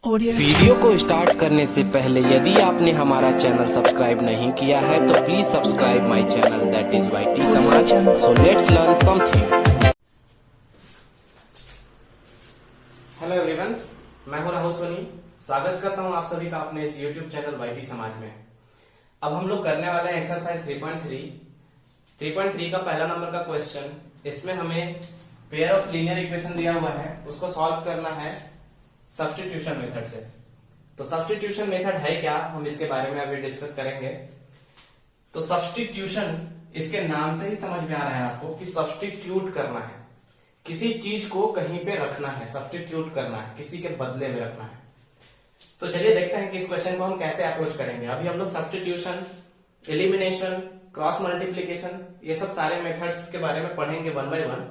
Video को start करने से पहले यदि आपने हमारा चैनल सब्सक्राइब नहीं किया है तो please subscribe my channel that is YT Samaj. So let's learn something. Hello everyone, मैं हूं राहुल सोनी। स्वागत करता हूं आप सभी का अपने इस यूट्यूब चैनल वाईटी समाज में। अब हम लोग करने वाले हैं एक्सरसाइज 3.3 का पहला नंबर का क्वेश्चन। इसमें हमें पेयर ऑफ लीनियर इक्वेशन दिया हुआ है, उसको सॉल्व करना है सब्स्टिट्यूशन मेथड से। तो सब्स्टिट्यूशन मेथड है क्या, हम इसके बारे में अभी डिस्कस करेंगे। तो सब्स्टिट्यूशन, इसके नाम से ही समझ में आ रहा है आपको कि सब्स्टिट्यूट करना है, किसी चीज को कहीं पे रखना है, सब्स्टिट्यूट करना है, किसी के बदले में रखना है। तो चलिए देखते हैं कि इस क्वेश्चन को हम कैसे अप्रोच करेंगे। अभी हम लोग सब्स्टिट्यूशन, एलिमिनेशन, क्रॉस मल्टीप्लीकेशन, ये सब सारे मेथड्स के बारे में पढ़ेंगे one by one.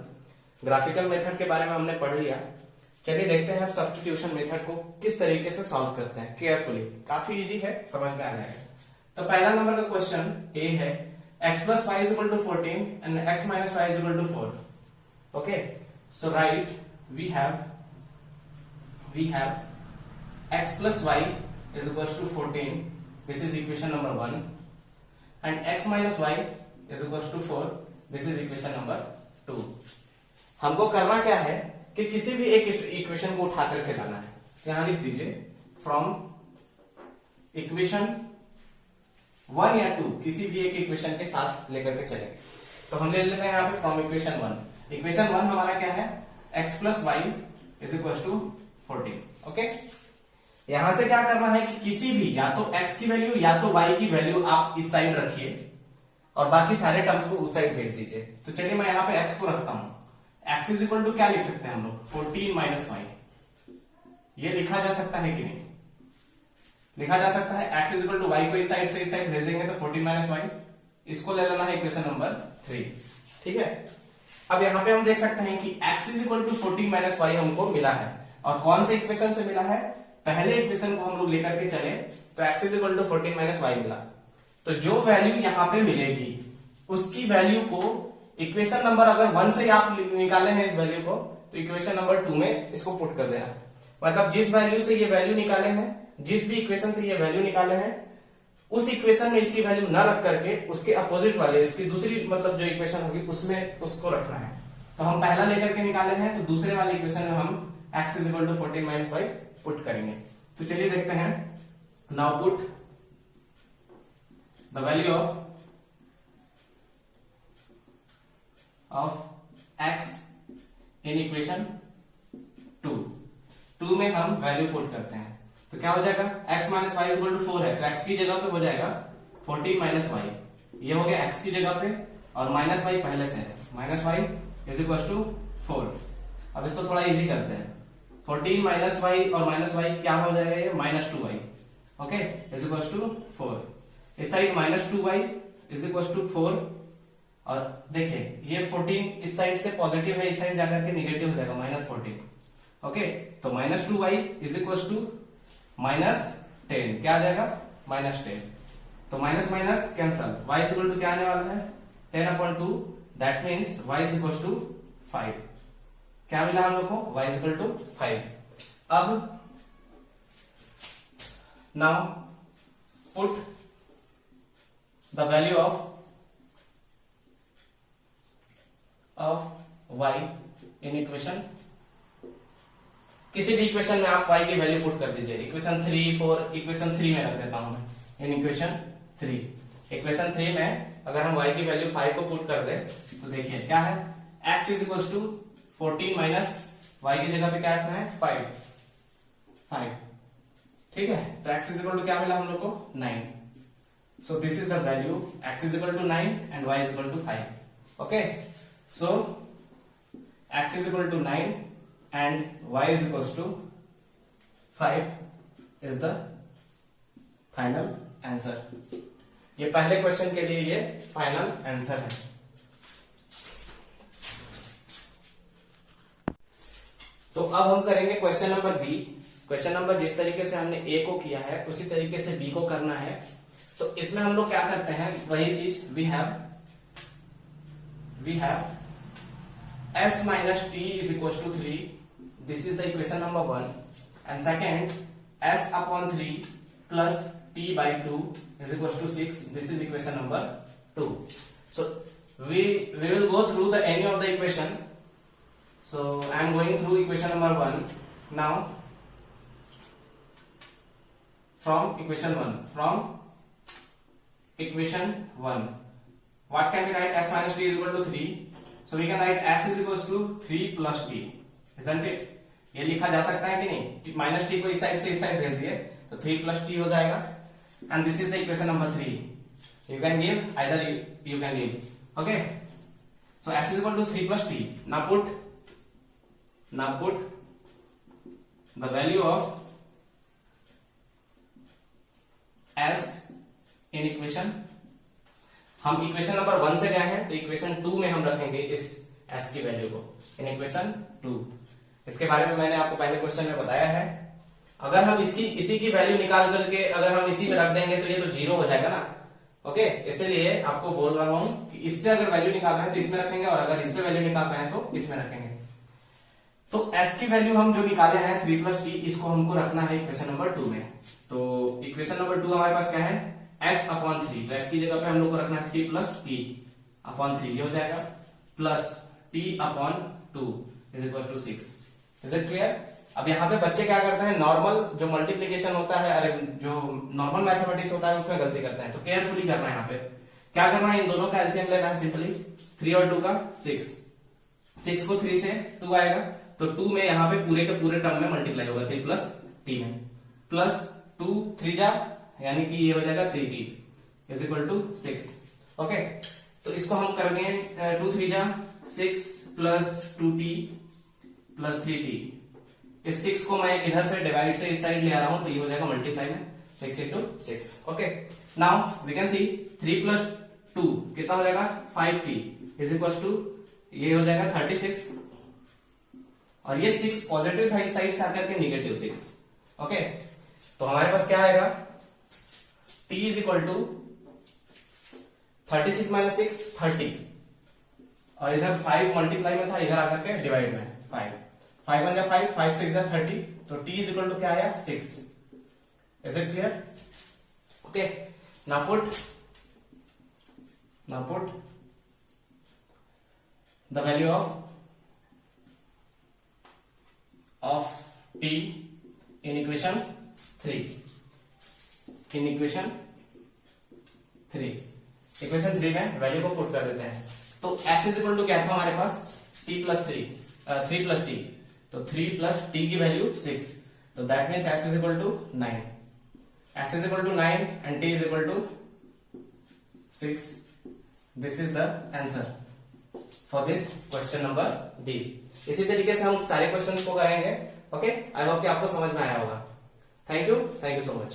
Graphical method के बारे में हमने पढ़ लिया। चलिए देखते हैं हम सब्स्टिट्यूशन मेथड को किस तरीके से सॉल्व करते हैं केयरफुली। काफी इजी है, समझ में आ जाएगा। तो पहला नंबर का क्वेश्चन ए है, x plus y is equal to 14 and x minus y is equal to 4. Okay, so write we have x plus y is equals to 14. This is equation number 1, and x minus y is equals to 4. This is equation number 2. हमको करना क्या है कि किसी भी एक equation को उठा करके लाना है। यहां लिख दीजिए फ्रॉम इक्वेशन 1 या 2, किसी भी एक इक्वेशन के साथ लेकर के चलेंगे। तो हम ले लेते हैं यहाँ पे फ्रॉम इक्वेशन 1। इक्वेशन 1 हमारा क्या है, x plus y is equal to 14। Okay, यहां से क्या करना है कि किसी भी, या तो x की वैल्यू या तो y की वैल्यू आप इस साइड रखिए और बाकी सारे टर्म्स को उस साइड भेज दीजिए। तो चलिए मैं यहाँ पे x को रखता हूं। x इज इक्वल टू क्या लिख सकते हैं हम लोग, 14 माइनस वाई। ये लिखा जा सकता है कि नहीं, लिखा जा सकता है। x is equal to y को इस साइड से इस साइड भेज देंगे तो 14 माइनस वाई। इसको ले लेना है इक्वेशन नंबर 3। ठीक है, अब यहां पे हम देख सकते हैं कि x is equal to 14 minus y हमको मिला है। और कौन से इक्वेशन से मिला है, पहले इक्वेशन को हम लोग लेकर के चले तो x is equal to 14 minus y मिला। तो जो वैल्यू यहां पे मिलेगी उसकी वैल्यू को इक्वेशन नंबर अगर 1 से आप निकाले हैं इस वैल्यू को, तो इक्वेशन नंबर 2 में इसको पुट कर देना। मतलब जिस वैल्यू से ये वैल्यू निकाले हैं, जिस भी इक्वेशन से ये वैल्यू निकाले हैं, उस इक्वेशन में इसकी वैल्यू न रख करके उसके अपोजिट वाले, इसकी दूसरी मतलब जो इक्वेशन होगी उसमें उसको रखना है। तो हम पहला लेकर के निकाले हैं, तो दूसरे वाले इक्वेशन में हम x is equal to 14 minus y put करेंगे। तो चलिए देखते हैं। Now put the value of x in equation 2 में हम वैल्यू पुट करते हैं। तो क्या हो जाएगा, x minus y equal to 4 है, तो x की जगह पे हो जाएगा 14 माइनस वाई। ये हो गया x की जगह पे, और माइनस वाई पहले से है, minus Y is equal to 4। अब इसको थोड़ा इजी करते हैं। 14 माइनस वाई और माइनस वाई क्या हो जाएगा, ये minus 2y। Okay, is equal to 4। इस side minus 2y is equal to 4। और देखिए ये 14 इस साइड से पॉजिटिव है, इस साइड जाकर के निगेटिव हो जाएगा, माइनस 14। ओके, तो minus 2y is equal to minus 10। क्या आ जाएगा, माइनस 10। तो minus minus cancel, y is equal to क्या आने वाला है, 10/2। That means y is equal to 5। क्या मिला हम लोग को, y इज इक्वल टू 5। अब now put the value of y in equation, किसी भी इक्वेशन में आप y की वैल्यू पुट कर दीजिए। इक्वेशन 3, 4, इक्वेशन 3 में रख देता हूं मैं। इन इक्वेशन 3, इक्वेशन 3 में अगर हम y की वैल्यू 5 को पुट कर दे तो देखिए क्या है, x is equal to 14 minus y की जगह पे क्या रखना है, 5। ठीक है, तो x इज इक्वल टू क्या मिला हम लोग को, 9। So this is the value, x is equal to 9 and y is equal to 5। Okay, so x is equal to 9 and y is equals to 5 is the final answer। ये पहले question के लिए ये फाइनल आंसर है। तो अब हम करेंगे question number B. Question number जिस तरीके से हमने ए को किया है उसी तरीके से बी को करना है। तो इसमें हम लोग क्या करते हैं, वही चीज, we have s minus t is equals to 3. This is the equation number 1. And second, s upon 3 plus t by 2 is equals to 6. This is equation number 2. So we will go through the any of the equation. So I am going through equation number 1 now. From equation 1, what can we write? S minus t is equal to 3. So we can write s is equals to 3 plus t, isn't it? ये लिखा जा सकता है कि नहीं? Minus T को इस side से इस साइड भेज दिए तो 3 plus t हो जाएगा. And this is the equation number 3. You can give either you can give. Okay. So s is equal to 3 plus t. Now put the value of s in equation. हम equation number 1 से गए हैं तो equation 2 में हम रखेंगे इस s की वैल्यू को इन इक्वेशन 2. इसके बारे में मैंने आपको पहले क्वेश्चन में बताया है. अगर हम इसी की वैल्यू निकाल करके अगर हम इसी में रख देंगे तो ये तो 0 हो जाएगा ना. ओके, इसलिए आपको बोल रहा हूं कि इससे अगर वैल्यू निकाल रहे हैं तो इसमें रखेंगे और अगर इससे वैल्यू निकाल रहे हैं तो इसमें रखेंगे. तो s की वैल्यू हम जो निकाले हैं 3 plus t, इसको हमको रखना है इक्वेशन नंबर 2 में. तो इक्वेशन नंबर 2 हमारे पास क्या है? s upon 3. तो s की जगह पे हम लोग को रखना है 3 plus t upon 3. ये हो जाएगा plus t upon 2 is equal to 6. Is it clear? अब यहाँ पे बच्चे क्या करते हैं? नॉर्मल जो मल्टीप्लीकेशन होता है, अरे जो नॉर्मल मैथमेटिक्स होता है उसमें गलती करते हैं. तो केयरफुली करना है. यहाँ पे क्या करना है? इन दोनों का एलसीएम लेना है. सिंपली 3 और 2 का 6 को 3 से 2 आएगा तो 2 में यहाँ पे पूरे के पूरे टर्म में मल्टीप्लाई होगा 3 plus t में. प्लस 2 3 जा यानी कि ये हो जाएगा 3t is equal to 6. Okay, तो इसको हम करेंगे 2 3 जा 6 प्लस 2t प्लस 3t. इस 6 को मैं इधर से डिवाइड से इस साइड ले आ रहा हूं तो ये हो जाएगा मल्टीप्लाई में 6 into 6. Okay, now we can see 3 plus 2 कितना हो जाएगा? 5t इज इक्वल टू ये हो जाएगा 36 और ये 6 पॉजिटिव था इस साइड से आकर के नेगेटिव 6. ओके, तो हमारे पास क्या आएगा? t is equal to 36 minus 6 30 और इधर 5 मल्टीप्लाई में था, इधर आकर के डिवाइड में 5 5 1 जा 5 5 6 जा 30. तो t इज इक्वल टू क्या आया? 6. Is it clear? Okay, now put the value of t in equation 3. Equation 3 में वैल्यू को पुट कर देते हैं. तो s इज इक्वल टू क्या था हमारे पास? t plus 3 plus t. तो 3 plus t की वैल्यू 6. तो that means s is equal to 9. s is equal to 9 and t is equal to 6. This is the answer for this question number D. इसी तरीके से हम सारे question को करेंगे. ओके, आई होप कि आपको समझ में आया होगा. Thank you so much.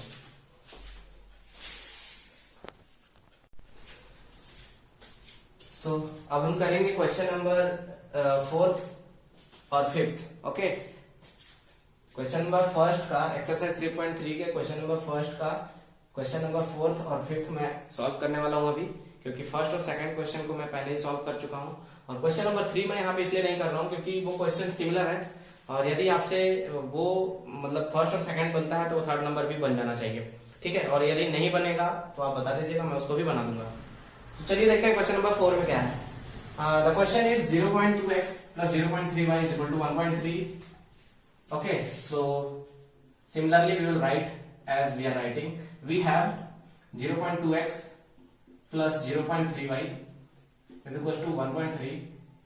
So अब हम करेंगे क्वेश्चन नंबर 4th और 5th. Okay, question number 1st का एक्सरसाइज 3.3 के क्वेश्चन नंबर 1st का क्वेश्चन नंबर 4th और 5th में सॉल्व करने वाला हूं अभी, क्योंकि फर्स्ट और सेकंड क्वेश्चन को मैं पहले ही सॉल्व कर चुका हूं. और क्वेश्चन नंबर 3 में यहाँ पे इसलिए नहीं कर रहा हूं क्योंकि वो क्वेश्चन सिमिलर है और यदि आपसे वो मतलब फर्स्ट और सेकंड बनता है तो वो थर्ड नंबर भी बन जाना चाहिए. ठीक है, और यदि नहीं बनेगा तो आप बता दीजिएगा, मैं उसको भी बना दूंगा. तो चलिए देखते हैं क्वेश्चन नंबर 4 में क्या है. The question is 0.2x plus 0.3y is equal to 1.3. Okay, so similarly we will write as we are writing. We have 0.2x plus 0.3y is equal to 1.3.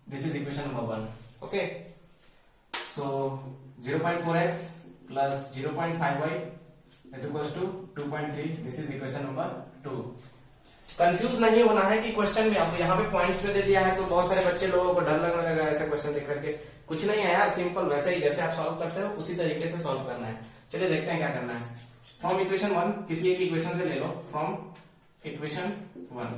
This is equation number 1. Okay, so 0.4x plus 0.5y is equal to 2.3. This is equation number 2. Confuse नहीं होना है कि question में आपको यहाँ पे points में दे दिया है तो बहुत सारे बच्चे लोगों को डर लगने लगा ऐसा क्वेश्चन देख करके. कुछ नहीं है यार, सिंपल वैसे ही जैसे आप सॉल्व करते हो उसी तरीके से सॉल्व करना है. चलिए देखते हैं क्या करना है. फ्रॉम इक्वेशन 1 किसी एक इक्वेशन से ले लो. फ्रॉम इक्वेशन 1,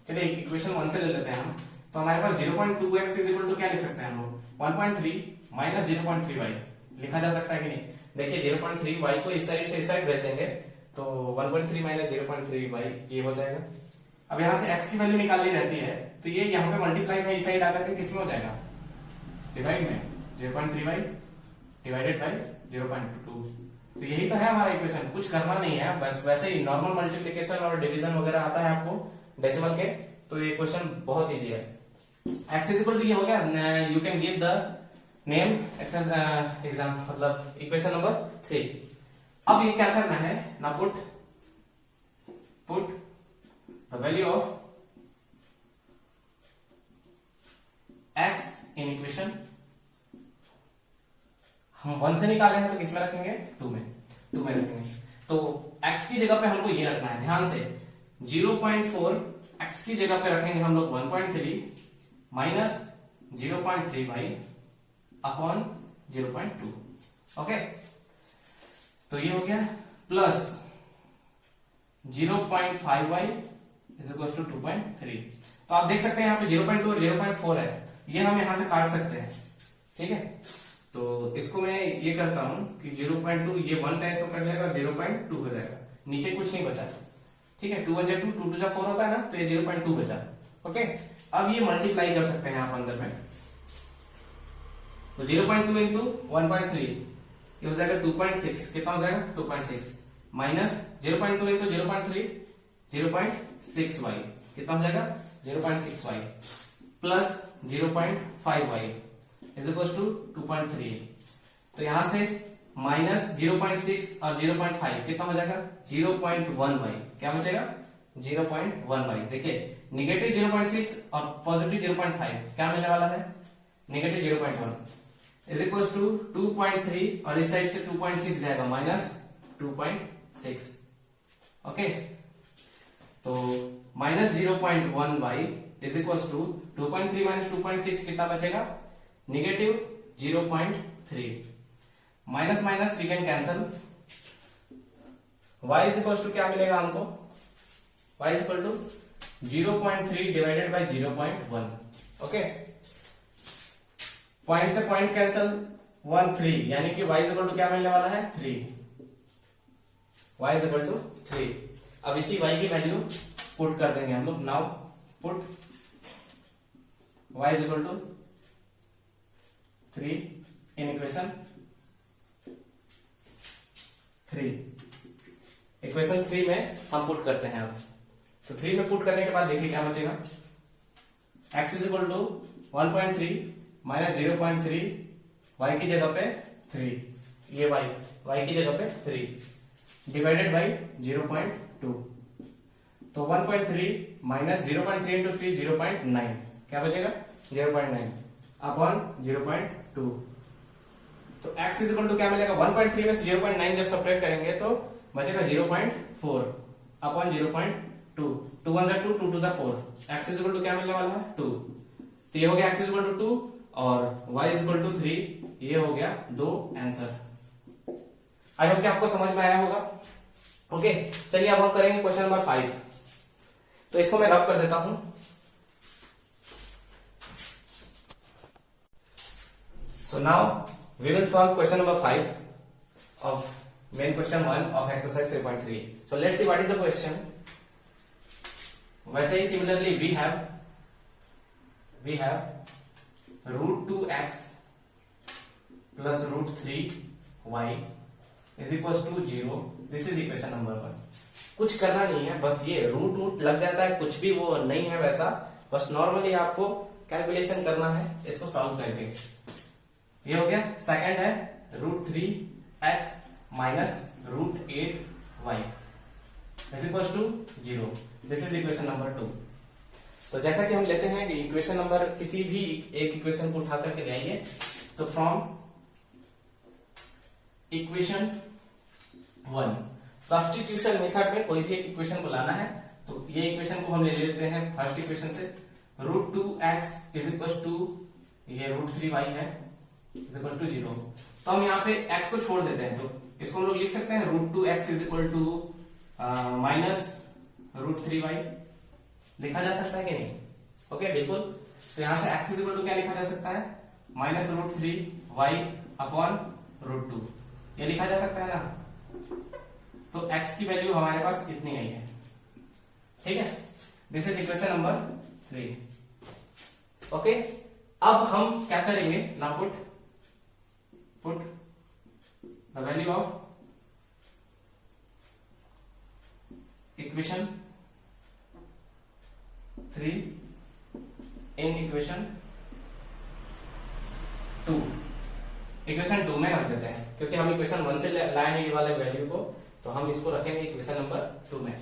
चलिए इक्वेशन 1 से ले लेते हैं हम. तो हमारे पास 0.2x इज इक्वल टू क्या लिख सकते हैं हम लोग? 1.3 माइनस 0.3y लिखा जा सकता है कि नहीं? देखिए 0.3y को इस साइड से इस साइड भेज देंगे तो 1.3 माइनस 0.3y ये हो जाएगा. अब यहाँ से x की वैल्यू निकालनी रहती है तो ये यहाँ पे मल्टीप्लाई में इस साइड आकर के किसमें हो जाएगा? डिवाइड में 0.3y डिवाइडेड बाय 0.2. तो यही तो है हमारा इक्वेशन, कुछ करना नहीं है, बस वैसे ही नॉर्मल मल्टीप्लिकेशन और डिवीजन वगैरह आता है आपको डेसिमल के, तो ये क्वेश्चन बहुत इजी है। x इज इक्वल टू ये हो गया, you can give the name exam मतलब इक्वेशन नंबर 3। अब ये क्या करना है ना, put the value of x in equation, हम 1 से निकाले हैं तो किस में रखेंगे, 2 में रखेंगे। तो x की जगह पे हमको ये रखना है, ध्यान से 0.4 x की जगह पे रखेंगे हम लोग 1.3 माइनस 0.3y अपॉन 0.2। ओके, तो ये हो गया plus 0.5y is equal to 2.3। तो आप देख सकते हैं यहाँ पे 0.2 और 0.4 है, ये हम यहां से काट सकते हैं, ठीक है। तो इसको मैं ये करता हूं कि 0.2 ये 1 टाइम्स में कट जाएगा और 0.2 हो जाएगा, नीचे कुछ नहीं बचा, ठीक है। 2 1 जा 2, 2 2 जा 4 होता है ना, तो ये 0.2 बचा। ओके, अब ये मल्टीप्लाई कर सकते हैं आप अंदर में, तो 0.2 इंटू 1.3 ये हो जाएगा 2.6, कितना हो जाएगा 2.6 माइनस 0.2 इंटू 0.3 0.6y, कितना हो जाएगा 0.6y plus 0.5y is equal to 2.3। तो यहां से माइनस 0.6 और 0.5 कितना हो जाएगा 0.1y, क्या बचेगा 0.1y। देखिए निगेटिव 0.6 और पॉजिटिव 0.5 क्या मिलने वाला है, नेगेटिव 0.1 इज इक्वल टू 2.3 और इस साइड से 2.6 जाएगा माइनस 2.6। ओके, तो minus 0.1y is equal to 2.3 minus 2.6 कितना बचेगा, negative 0.3। Minus minus we can cancel, y is equal to क्या मिलेगा हमको, y is equal to 0.3 divided by 0.1। Okay, point से पॉइंट कैंसल 1 3, यानी कि y इज इक्वल टू क्या मिलने वाला है 3, y इज इक्वल टू 3। अब इसी y की वैल्यू पुट कर देंगे हम लोग, now put y is equal to 3 in equation 3। Equation 3 में हम पुट करते हैं अब, तो 3 में पुट करने के बाद देखिए क्या बचेगा, x is equal to 1.3 minus 0.3, y की जगह पे 3, ये y की जगह पे 3 डिवाइडेड बाई 0.2। तो 1.3 माइनस 0.3 इंटू 3 0.9, क्या बचेगा 0.9 अपॉन 0.2। तो x इज इक्वल टू क्या मिलेगा, 1.3 में से 0.9 जब सब्ट्रैक्ट करेंगे तो बचेगा 0.4 अपॉन 0.2। 2 1 जा 2, 2 2 जा 4, x इज इक्वल टू क्या मिलने वाला है 2। तो ये हो गया x इज इक्वल टू 2 और y इज इक्वल टू 3, ये हो गया 2 आंसर। आई होप कि आपको समझ में आया होगा। ओके, चलिए अब हम करेंगे क्वेश्चन नंबर 5। तो इसको मैं रब कर देता हूं। So now we will solve question number 5 of main question 1 of exercise 3.3. So let's see what is the question. वैसे ही similarly we have root 2x plus root 3y is equals to 0. This is equation number 1. कुछ करना नहीं है, बस ये root लग जाता है, कुछ भी वो नहीं है वैसा, बस नॉर्मली आपको कैलकुलेशन करना है इसको सॉल्व करके। ये हो गया। सेकंड है root 3x minus root 8y is equal to 0। This is equation number 2। तो जैसा कि हम लेते हैं कि इक्वेशन नंबर किसी भी एक इक्वेशन को उठा करके ले आइए, तो फ्रॉम इक्वेशन 1 सब्स्टिट्यूशन मेथड में कोई भी एक इक्वेशन को लाना है, तो ये इक्वेशन को हम ले लेते हैं फर्स्ट इक्वेशन से, root 2x is equal to ये रूट 3y है इज इक्वल टू 0। तो हम यहाँ पे x को छोड़ देते हैं, तो इसको हम लोग लिख सकते हैं root 2x is equal to minus root 3y। लिखा जा सकता है कि नहीं? ओके, बिल्कुल। तो यहां से x इज इक्वल टू क्या लिखा जा सकता है, minus root 3y upon root 2, ये लिखा जा सकता है ना। तो x की वैल्यू हमारे पास इतनी आई है, ठीक है। This is equation number 3। Okay, अब हम क्या करेंगे ना, put the value of equation 3 in equation 2। Equation 2 में रख देते हैं क्योंकि हम इक्वेशन 1 से लाए हैं ये वाले वैल्यू को, तो हम इसको रखेंगे इक्वेशन नंबर 2 में।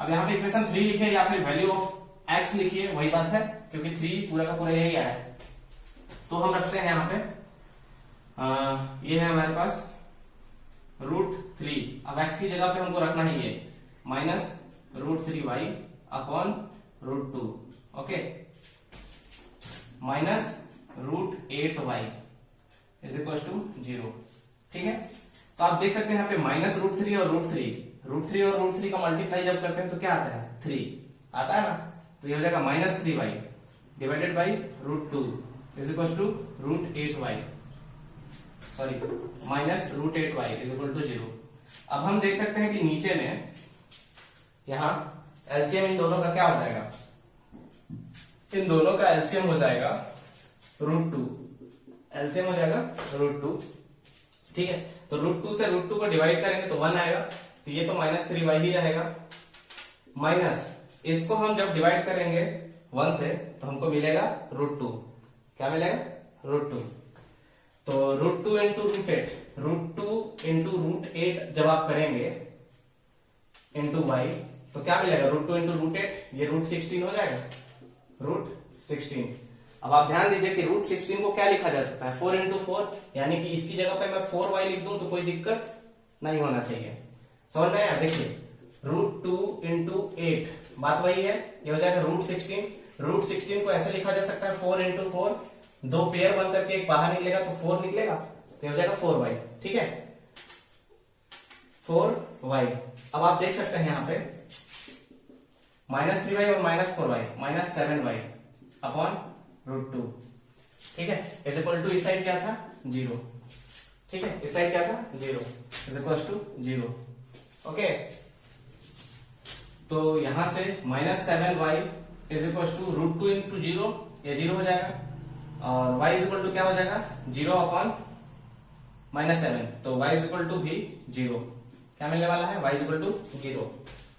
अब यहाँ पे इक्वेशन 3 लिखे या फिर वैल्यू ऑफ x लिखिए, वही बात है क्योंकि 3 पूरा का पूरा यही आया है। तो हम रखते हैं यहाँ पे ये है हमारे पास √3। अब x की जगह पे हमको रखना है ये -√3y upon √2। Okay, -√8y is equal to 0। ठीक है, तो आप देख सकते हैं यहाँ पे -√3 और √3 और √3 का मल्टीप्लाई जब करते हैं तो क्या आता है 3 आता है ना, तो ये हो जाएगा -3y divided by √2 is equal to √8y, sorry -√8y is equal to 0। अब हम देख सकते हैं कि नीचे में यहाँ एलसीएम इन दोनों का क्या हो जाएगा, इन दोनों का एलसीएम हो जाएगा √2, एलसीएम हो जाएगा √2। ठीक है, तो √2 से √2 को डिवाइड करेंगे तो 1 आएगा, तो ये तो -3y ही रहेगा, माइनस इसको हम जब डिवाइड करेंगे 1 से तो हमको मिलेगा √2। क्या मिलेगा √2, तो √2 इंटू √8 जब आप करेंगे इंटू y तो क्या मिलेगा √2 इंटू √8, ये √16 हो जाएगा, √16। अब आप ध्यान दीजिए कि √16 को क्या लिखा जा सकता है 4 इंटू 4, यानी कि इसकी जगह पे मैं 4y लिख दूं तो कोई दिक्कत नहीं होना चाहिए। समझ में आया, देखिए √2 इंटू 8 बात वही है, ये हो जाएगा √16। √16 को ऐसे लिखा जा सकता है 4 इंटू 4, दो पेयर बन करके एक बाहर निकलेगा तो 4 निकलेगा, तो हो जाएगा 4y। ठीक है, 4y। अब आप देख सकते हैं यहाँ पे -3y और -4y -7y अपॉन √2। ठीक है, इज इक्वल टू इस साइड क्या था 0। ठीक है, इस साइड क्या था 0 इज इक्वल टू 0। ओके, तो यहां से -7y is equal to √2 into 0, ये 0 हो जाएगा, और y इज इक्वल टू क्या हो जाएगा 0 अपॉन -7, तो y इज इक्वल टू भी 0। क्या मिलने वाला है y इज इक्वल टू 0।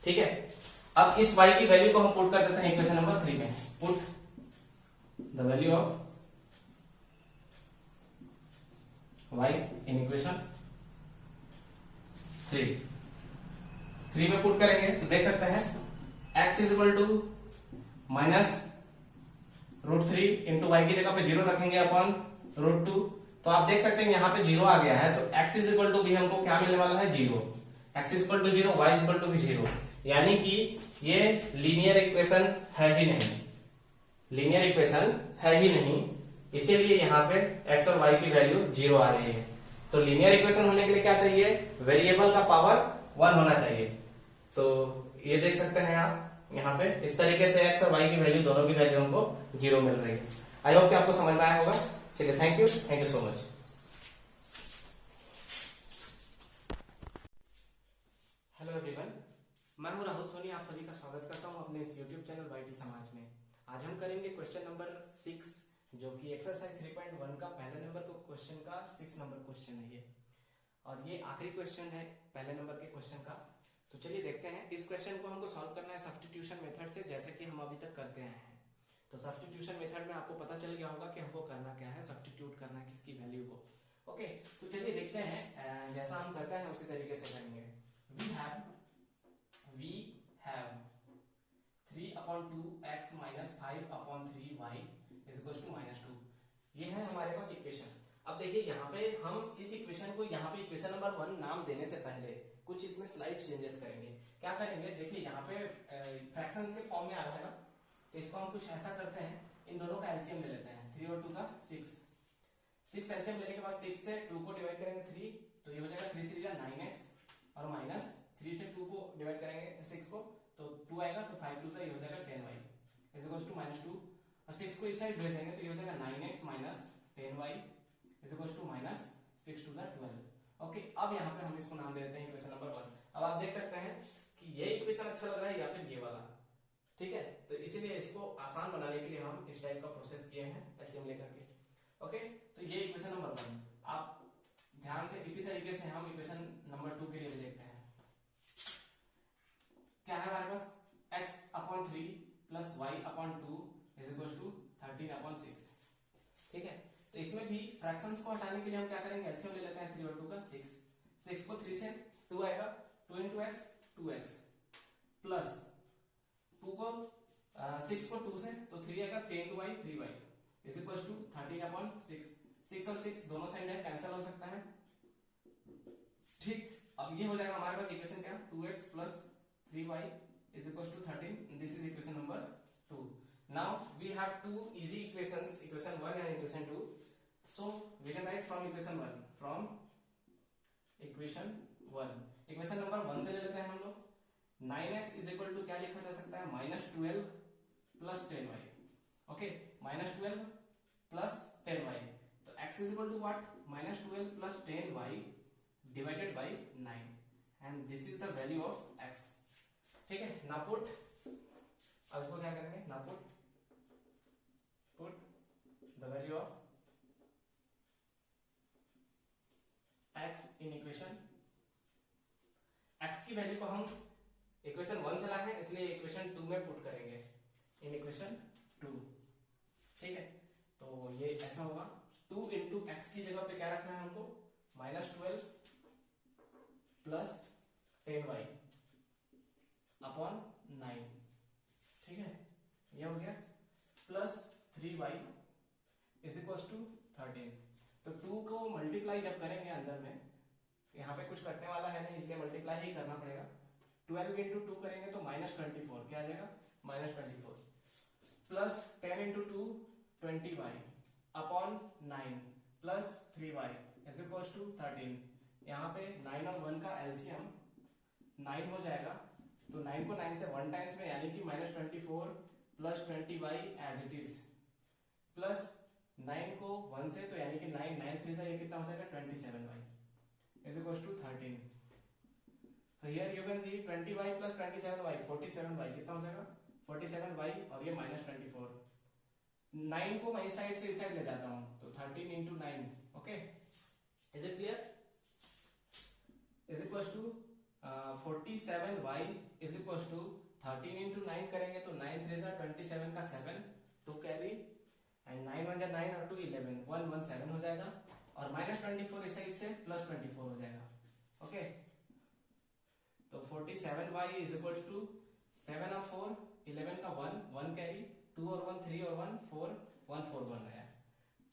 ठीक है, अब इस y की वैल्यू को हम पुट कर देते हैं इक्वेशन नंबर 3 में। Put the value of y in equation 3 में पुट करेंगे तो देख सकते हैं x is equal to -√3 into y की जगह पे 0 रखेंगे अपॉन √2, तो आप देख सकते हैं यहाँ पे 0 आ गया है, तो x इज इक्वल टू भी हमको क्या मिलने वाला है 0। x is equal to 0, y is equal to भी 0, यानी कि ये लीनियर इक्वेशन है ही नहीं, लीनियर इक्वेशन है ही नहीं, इसीलिए यहाँ पे x और y की वैल्यू 0 आ रही है। तो लीनियर इक्वेशन होने के लिए क्या चाहिए, वेरिएबल का पावर 1 होना चाहिए। तो ये देख सकते हैं आप यहाँ पे इस तरीके से x और y की वैल्यू, दोनों की वैल्यू हमको 0 मिल रही है। आई होप कि आपको समझ में आया होगा। चलिए, thank you so much. Hello everyone, मैं हूं राहुल सोनी, आप सभी का स्वागत करता हूं अपने इस यूट्यूब चैनल वाईटी समाज में। आज हम करेंगे क्वेश्चन नंबर 6, जो कि एक्सरसाइज 3.1 का पहले नंबर को क्वेश्चन का 6 नंबर क्वेश्चन है ये, और ये आखिरी क्वेश्चन है पहले नंबर के क्वेश्चन का। तो चलिए देखते हैं, इस क्वेश्चन को हमको सॉल्व करना है सब्स्टिट्यूशन मेथड से, जैसे कि हम अभी तक करते आए हैं। तो सब्स्टिट्यूशन मेथड में आपको पता चल गया होगा कि हमको करना क्या है, सब्स्टिट्यूट करना है किसकी वैल्यू को। ओके, तो चलिए देखते हैं, जैसा हम करते हैं उसी तरीके से करेंगे। We have 3/2x - 5/3y is equal to -2। ये है हमारे पास इक्वेशन। अब देखिए यहाँ पे हम इस इक्वेशन को, यहाँ पे इक्वेशन नंबर 1 नाम देने से पहले कुछ इसमें स्लाइड चेंजेस करेंगे। क्या करेंगे, देखिए यहाँ पे फ्रैक्शंस के फॉर्म में आ रहा है ना, तो इसको हम कुछ ऐसा करते हैं, इन दोनों का एलसीएम ले लेते हैं। 3 और 2 का 6 एलसीएम लेने के बाद 6 से 2 को डिवाइड करेंगे 3, तो ये हो जाएगा 3 3 9x, और माइनस 3 से 2 को डिवाइड करेंगे 6 को तो 2 आएगा, तो 5 2 से ये हो जाएगा 10y इज इक्वल टू -2, और 6 को इस साइड भेज देंगे तो ये हो जाएगा 9x - 10y is equal to -6 2 12। Okay, अब यहाँ पे हम इसको नाम दे देते हैं इक्वेशन नंबर 1। अब आप देख सकते हैं कि ये इक्वेशन अच्छा लग रहा है या फिर ये वाला, ठीक है, तो इसीलिए इसको आसान बनाने के लिए हम इस टाइप का प्रोसेस किए हैं एलसीएम लेकर के। ओके, तो ये इक्वेशन नंबर 1। आप ध्यान से इसी तरीके से हम इक्वेशन नंबर 2 के लिए देखते हैं। क्या इसमें भी फ्रैक्शंस को हटाने के लिए हम क्या करेंगे, एलसीएम ले लेते हैं 3 और 2 का 6। 6 को 3 से 2 आएगा, 2 इंटू एक्स 2x प्लस 2 को 6 को 2 से तो 3 आएगा, 3 into y 3y is equal to 13/6। 6 और 6 दोनों साइड है कैंसिल हो सकता है, ठीक। अब ये हो जाएगा हमारे पास इक्वेशन क्या, 2x plus 3y is equal to 13। This is equation number 2। Now we have two easy equations, equation 1 and equation 2। So we can write from equation 1, from equation 1। Equation number 1 से ले लेते हैं हम लोग। 9x इज इक्वल टू क्या लिखा जा सकता है, -12 plus 10y। Okay, -12 plus 10y, तो x is equal to what, -12 plus 10y divided by 9 and this is the value of x। ठीक है, ना पुट, अब इसको क्या करेंगे, ना put the value of x in equation. x की वैल्यू को हम इक्वेशन 1 से लाए हैं, इसलिए इक्वेशन 2 में पुट करेंगे, इन इक्वेशन 2। ठीक है, तो ये ऐसा होगा, 2 इंटू एक्स की जगह पे क्या रखना है हमको, -12 प्लस 10y अपॉन 9। ठीक है, ये हो गया, plus 3y is equal to 13। तो 2 को मल्टीप्लाई जब करेंगे अंदर में, यहाँ पे कुछ कटने वाला है नहीं, इसलिए मल्टीप्लाई ही करना पड़ेगा। 12 इंटू 2 करेंगे तो -24, क्या आ जाएगा, -24 plus 10 into 2 20y upon 9 plus 3y is equal to 13। यहाँ पे 9 और 1 का एलसीएम 9 हो जाएगा, तो 9 को 9 से 1 टाइम्स में, यानी कि -24 plus 20y as it is, plus 9 को 1 से, तो यानी कि 9 9 3 से ये कितना हो जाएगा, 27y is equal to 13। So here you can see 20y plus 27y 47y कितना हो जाएगा, 47y और ये -24। 9 को मैं इस साइड से इस साइड ले जाता हूं, तो 13 into 9, okay, is it clear, is equal to 47y is equal to 13 into 9 करेंगे तो 9 3 जा 27 का 7, 2 कैरी एंड 9 1 जा 9 और 2 11, 1 1 7 हो जाएगा, और -24 इस साइड से +24 हो जाएगा। ओके, तो 47y इज इक्वल टू 7 और 4 11 का 1 1 कैरी, 2 और 1 3 और 1 4 1 4 1 आया,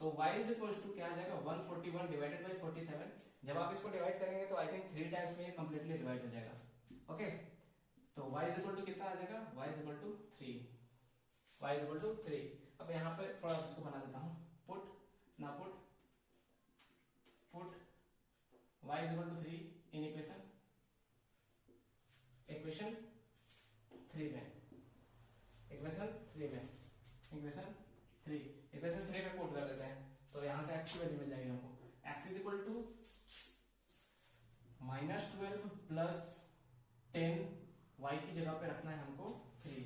तो y इज इक्वल टू क्या आ जाएगा, 141 डिवाइडेड बाई 47। जब आप इसको डिवाइड करेंगे तो आई थिंक 3 टाइम्स में ये कंप्लीटली डिवाइड हो जाएगा। ओके, तो y इज इक्वल टू कितना आ जाएगा, y is equal to 3, y is equal to 3। अब यहाँ पे थोड़ा इसको बना देता हूं, पुट ना put y is equal to 3 in equation 3 में, इक्वेशन 3 में पुट कर देते हैं, तो यहां से x की वैल्यू मिल जाएगी हमको, x is equal to -12 plus 10, y की जगह पे रखना है हमको 3,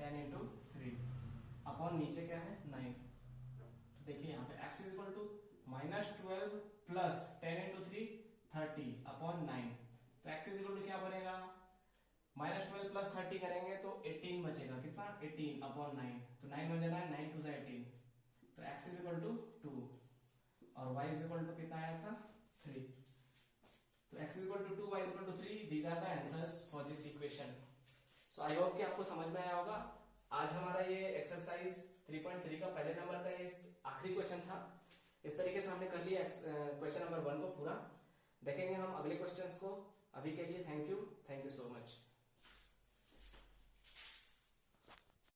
10 इंटू 3 अपॉन नीचे क्या है 9। तो देखिए यहाँ पे x is equal to -12 plus 10 into 3 30 upon 9, तो x इज इक्वल टू क्या बनेगा, -12 प्लस 30 करेंगे तो 18 बचेगा, कितना 18 अपॉन 9, तो 9 बन जाता है 9 2 से 18, तो x इज इक्वल टू 2 और y इज इक्वल टू कितना आया था 3, तो x is equal to 2 y is equal to 3। These are the answers for this equation. So I hope कि आपको समझ में आया होगा। आज हमारा ये एक्सरसाइज 3.3 का पहले नंबर का ये आखिरी क्वेश्चन था। इस तरीके से हमने कर लिया क्वेश्चन नंबर 1 को पूरा। देखेंगे हम अगले क्वेश्चंस को। अभी के लिए थैंक यू सो मच।